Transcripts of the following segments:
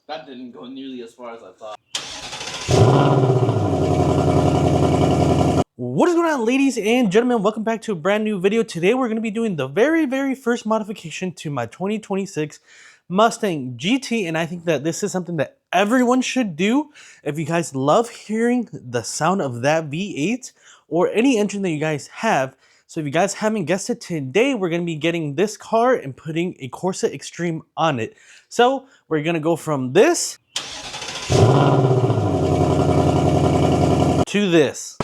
That didn't go nearly as far as I thought. What is going on, ladies and gentlemen? Welcome back to a brand new video. Today we're going to be doing the very first modification to my 2026 Mustang GT, and I think that this is something that everyone should do. If you guys love hearing the sound of that V8 or any engine that you guys have. So if you guys haven't guessed it, today we're going to be getting this car and putting a Corsa Extreme on it. So we're going to go from this to this.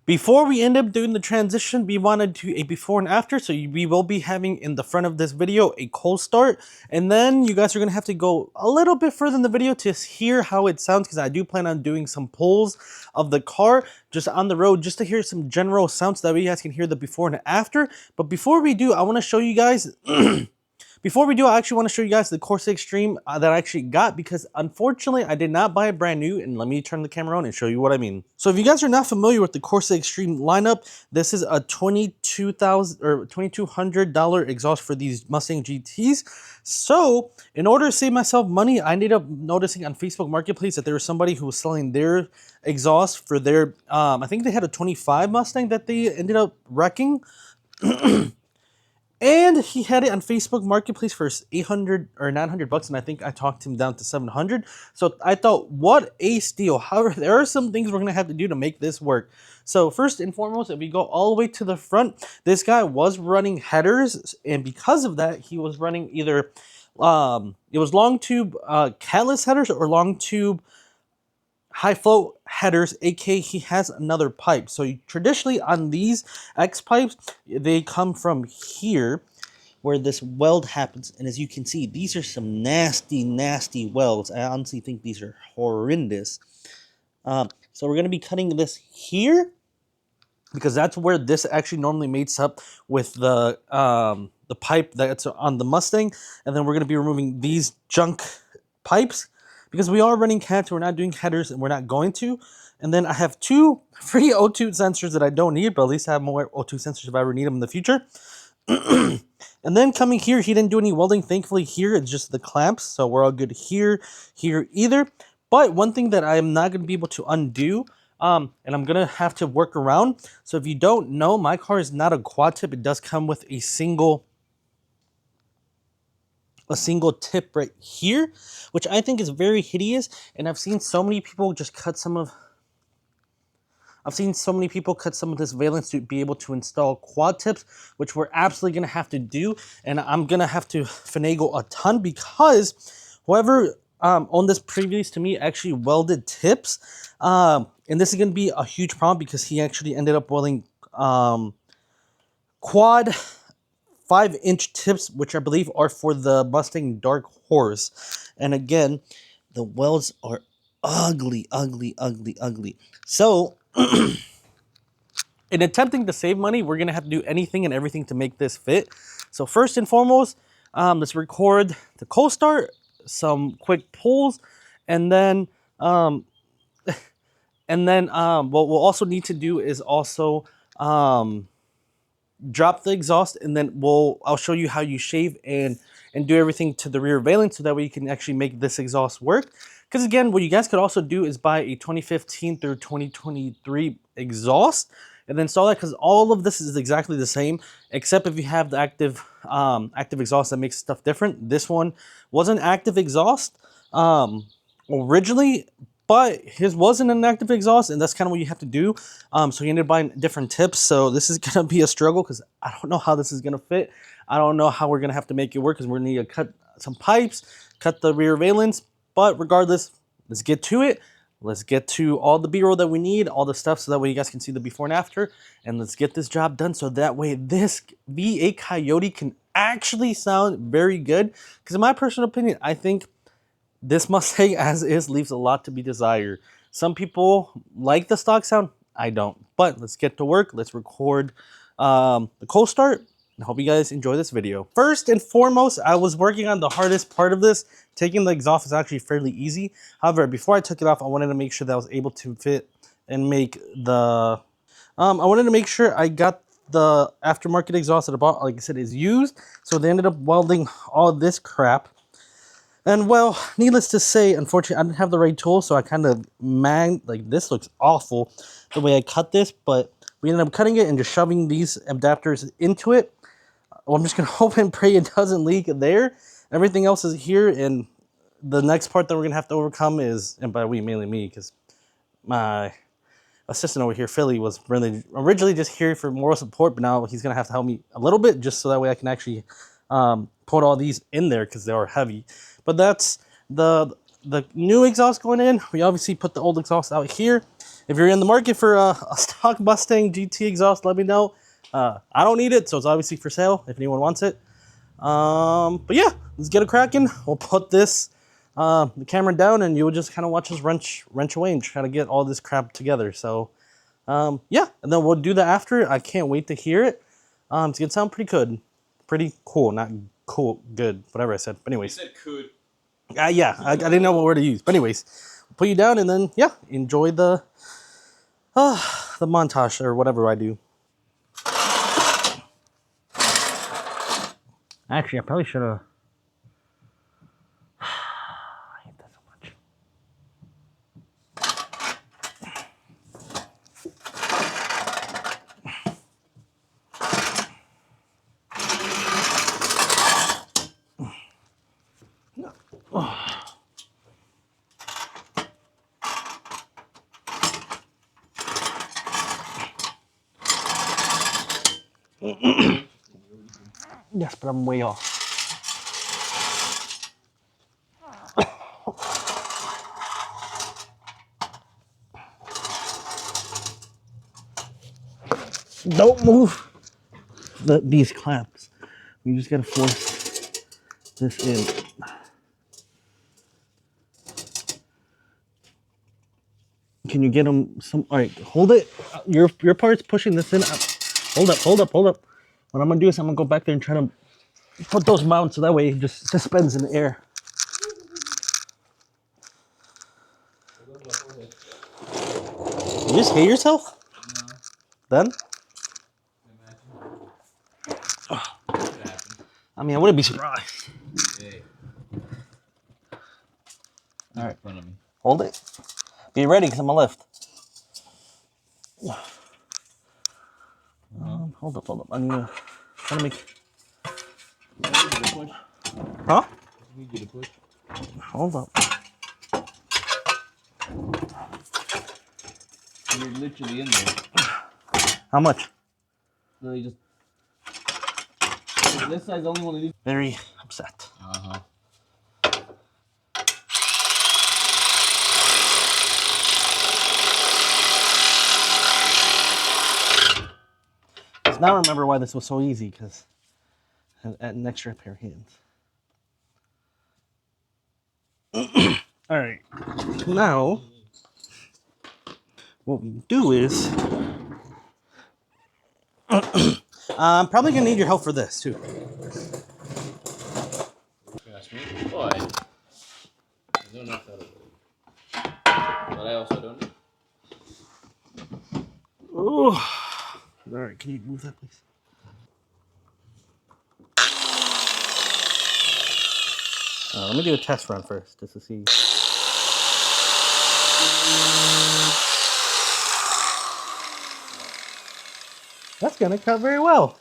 Before we end up doing the transition, we wanted to a before and after. So we will be having in the front of this video a cold start. And then you guys are going to have to go a little bit further in the video to hear how it sounds, because I do plan on doing some pulls of the car just on the road, just to hear some general sounds so that way you guys can hear the before and after. But before we do, I want to show you guys... Before we do, I actually want to show you guys the Corsa Extreme that I actually got, because unfortunately I did not buy it brand new, and let me turn the camera on and show you what I mean. So if you guys are not familiar with the Corsa Extreme lineup, this is a $2,200 exhaust for these Mustang GTs. So in order to save myself money, I ended up noticing on Facebook Marketplace that there was somebody who was selling their exhaust for their, I think they had a 25 Mustang that they ended up wrecking. And he had it on Facebook Marketplace for 800 or 900 bucks, and I think I talked him down to 700. So I thought, what a steal. However, there are some things we're going to have to do to make this work. So first and foremost, if we go all the way to the front, this guy was running headers, and because of that, he was running either, it was long tube catless headers or long tube high flow headers, aka he has another pipe. So traditionally on these X pipes, they come from here where this weld happens, and as you can see, these are some nasty welds. I honestly think these are horrendous. So we're going to be cutting this here, because that's where this actually normally mates up with the pipe that's on the Mustang, and then we're going to be removing these junk pipes, because we are running cats, we're not doing headers, and we're not going to. And then I have two free O2 sensors that I don't need, but at least I have more O2 sensors if I ever need them in the future. And then coming here, he didn't do any welding. Thankfully here, it's just the clamps, so we're all good here either. But one thing that I am not going to be able to undo, and I'm going to have to work around. So if you don't know, my car is not a quad tip. It does come with a single tip right here, which I think is very hideous, and I've seen so many people just cut some of this valence to be able to install quad tips, which we're absolutely going to have to do, and I'm going to have to finagle a ton, because whoever owned this previous to me actually welded tips, and this is going to be a huge problem, because he actually ended up welding quad 5-inch tips, which I believe are for the Mustang Dark Horse. And again, the welds are ugly. So, in attempting to save money, we're going to have to do anything and everything to make this fit. So first and foremost, let's record the cold start, some quick pulls, and then, what we'll also need to do is also, drop the exhaust, and then I'll show you how you shave and do everything to the rear valence, so that way you can actually make this exhaust work. Because again, what you guys could also do is buy a 2015 through 2023 exhaust and then install that, because all of this is exactly the same, except if you have the active exhaust that makes stuff different. This one was an active exhaust originally, but his wasn't an active exhaust, and that's kind of what you have to do. So he ended up buying different tips. So this is going to be a struggle, because I don't know how this is going to fit. I don't know how we're going to have to make it work, because we're going to need to cut some pipes, cut the rear valence. But regardless, let's get to it. Let's get to all the B-roll that we need, all the stuff, so that way you guys can see the before and after. And let's get this job done, so that way this V8 Coyote can actually sound very good. Because in my personal opinion, I think this Mustang as is leaves a lot to be desired. Some people like the stock sound. I don't. But let's get to work. Let's record the cold start. I hope you guys enjoy this video. First and foremost, I was working on the hardest part of this. Taking the exhaust is actually fairly easy. However, before I took it off, I wanted to make sure that I was able to fit and make the... I wanted to make sure I got the aftermarket exhaust at the bottom, like I said, is used. So they ended up welding all this crap. And well, needless to say, unfortunately, I didn't have the right tool, so I kind of like this looks awful the way I cut this, but we ended up cutting it and just shoving these adapters into it. Well, I'm just gonna hope and pray it doesn't leak there. Everything else is here, and the next part that we're gonna have to overcome is, and by we, mainly me, because my assistant over here, Philly, was really originally just here for moral support, but now he's gonna have to help me a little bit just so that way I can actually put all these in there because they are heavy. But that's the new exhaust going in. We obviously put the old exhaust out here. If you're in the market for a stock Mustang GT exhaust, let me know. I don't need it, so it's obviously for sale if anyone wants it. But yeah, let's get it cracking. We'll put this the camera down, and you'll just kind of watch us wrench away and try to get all this crap together. So yeah, and then we'll do that after. I can't wait to hear it. It's gonna sound pretty good, pretty cool, not cool, good, whatever I said. But anyways, You said could. yeah, I didn't know what word to use. But anyways, we'll put you down, and then yeah, enjoy the montage or whatever I do. Actually, I probably should have. I hate that so much. Yes, but I'm way off. Don't move these clamps. You just gotta force this in. Can you get them some? All right, hold it. Your part's pushing this in. Hold up. What I'm gonna do is I'm gonna go back there and try to put those mounts so that way it just suspends in the air. You just hate yourself? No. Then? Imagine. I mean, I wouldn't be surprised. Hey. All right, In front of me. hold it. Be ready, cause I'm gonna lift. Hold up. I'm gonna make. Huh? I need you to push. Hold up. You're literally in there. How much? No, you just. This side's the only one that needs. Very upset. Uh-huh. Because now I remember why this was so easy, because I had an extra pair of hands. All right. Now, what we do is, I'm probably gonna need your help for this too. Ask me. Why? I don't know if that'll work. But I also don't know. Oh. All right. Can you move that, please? Let me do a test run first, just to see. That's gonna cut very well.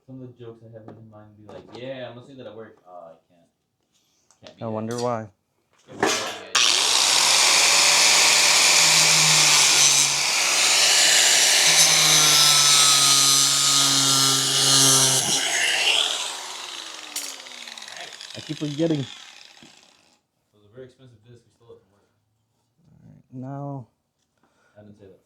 Some of the jokes I have in mind be like, yeah, I'm gonna say that at work. I can't. Can't be I that. wonder why. Can't be that. I keep forgetting. It was a very expensive disc. We stole it from work. No. I didn't say that.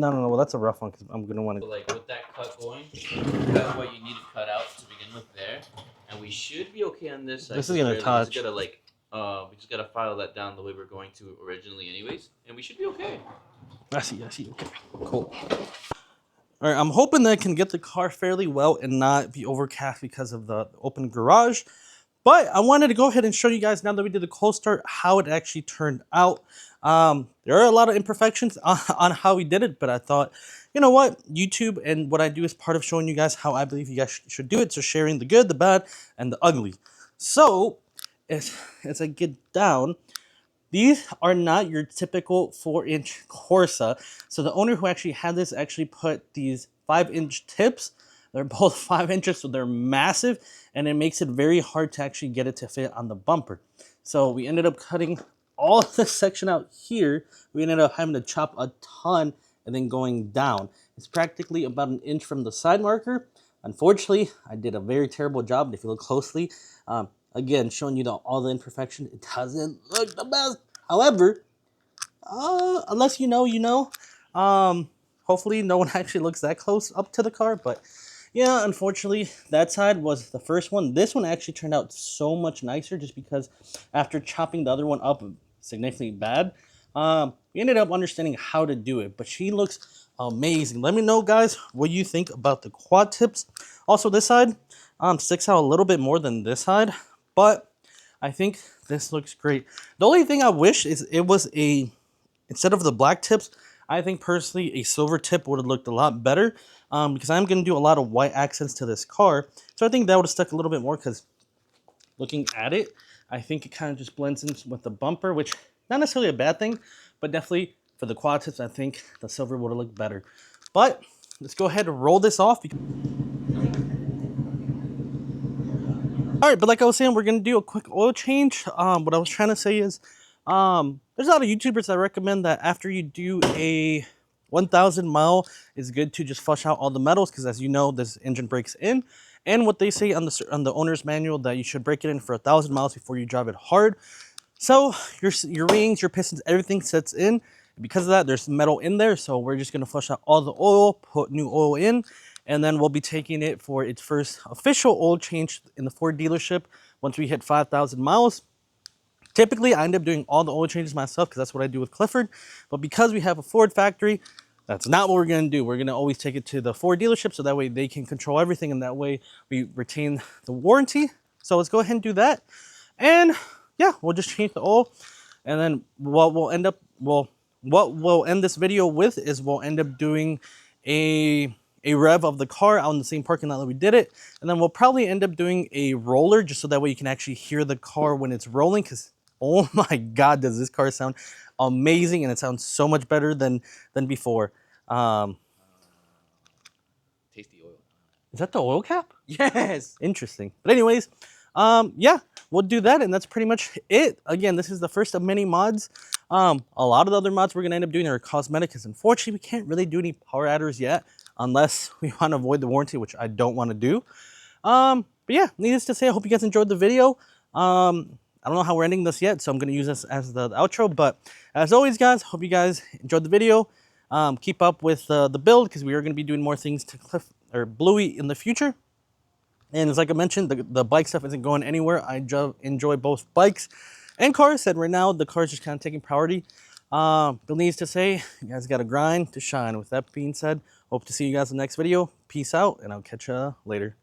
No. Well, that's a rough one because I'm gonna want to. Like with that cut going, that's what you need to cut out to begin with there, and we should be okay on this side. This is gonna touch. We just gotta like, we just gotta file that down the way we're going to originally, anyways, and we should be okay. I see. Okay, cool. All right, I'm hoping that I can get the car fairly well and not be overcast because of the open garage. But I wanted to go ahead and show you guys, now that we did the cold start, how it actually turned out. There are a lot of imperfections on how we did it, but I thought, you know what, YouTube and what I do is part of showing you guys how I believe you guys should do it. So sharing the good, the bad, and the ugly. So as I get down, these are not your typical 4-inch Corsa. So the owner who actually had this actually put these 5-inch tips. They're both 5 inches, so they're massive, and it makes it very hard to actually get it to fit on the bumper. So we ended up cutting all of this section out here. We ended up having to chop a ton and then going down. It's practically about 1 inch from the side marker. Unfortunately, I did a very terrible job. And if you look closely, again, showing you all the imperfection, it doesn't look the best. However, unless you know, you know. Hopefully no one actually looks that close up to the car, but yeah, unfortunately, that side was the first one. This one actually turned out so much nicer just because after chopping the other one up significantly bad, we ended up understanding how to do it, but she looks amazing. Let me know, guys, what you think about the quad tips. Also, this side sticks out a little bit more than this side, but I think this looks great. The only thing I wish is it was instead of the black tips, I think personally a silver tip would have looked a lot better because I'm going to do a lot of white accents to this car. So I think that would have stuck a little bit more because looking at it, I think it kind of just blends in with the bumper, which not necessarily a bad thing, but definitely for the quad tips, I think the silver would have looked better. But let's go ahead and roll this off. All right, but like I was saying, we're going to do a quick oil change. What I was trying to say is there's a lot of YouTubers that recommend that after you do a 1,000 mile, it's good to just flush out all the metals because, as you know, this engine breaks in. And what they say on the owner's manual that you should break it in for 1,000 miles before you drive it hard. So your rings, your pistons, everything sets in. Because of that, there's metal in there. So we're just going to flush out all the oil, put new oil in, and then we'll be taking it for its first official oil change in the Ford dealership once we hit 5,000 miles. Typically, I end up doing all the oil changes myself because that's what I do with Clifford. But because we have a Ford factory, that's not what we're going to do. We're going to always take it to the Ford dealership so that way they can control everything and that way we retain the warranty. So let's go ahead and do that. And yeah, we'll just change the oil. And then what we'll end this video with is we'll end up doing a rev of the car out in the same parking lot that we did it. And then we'll probably end up doing a roller just so that way you can actually hear the car when it's rolling because oh my God, does this car sound amazing, and it sounds so much better than before. Tasty oil. Is that the oil cap? Yes. Interesting. But anyways, yeah, we'll do that, and that's pretty much it. Again, this is the first of many mods. A lot of the other mods we're going to end up doing are cosmetic because unfortunately we can't really do any power adders yet unless we want to avoid the warranty, which I don't want to do. But yeah, needless to say, I hope you guys enjoyed the video. I don't know how we're ending this yet, so I'm going to use this as the outro. But as always, guys, hope you guys enjoyed the video. Keep up with the build because we are going to be doing more things to Bluey in the future. And as like I mentioned, the bike stuff isn't going anywhere. I enjoy both bikes and cars. And right now, the car is just kind of taking priority. But needs to say, you guys got to grind to shine. With that being said, hope to see you guys in the next video. Peace out, and I'll catch you later.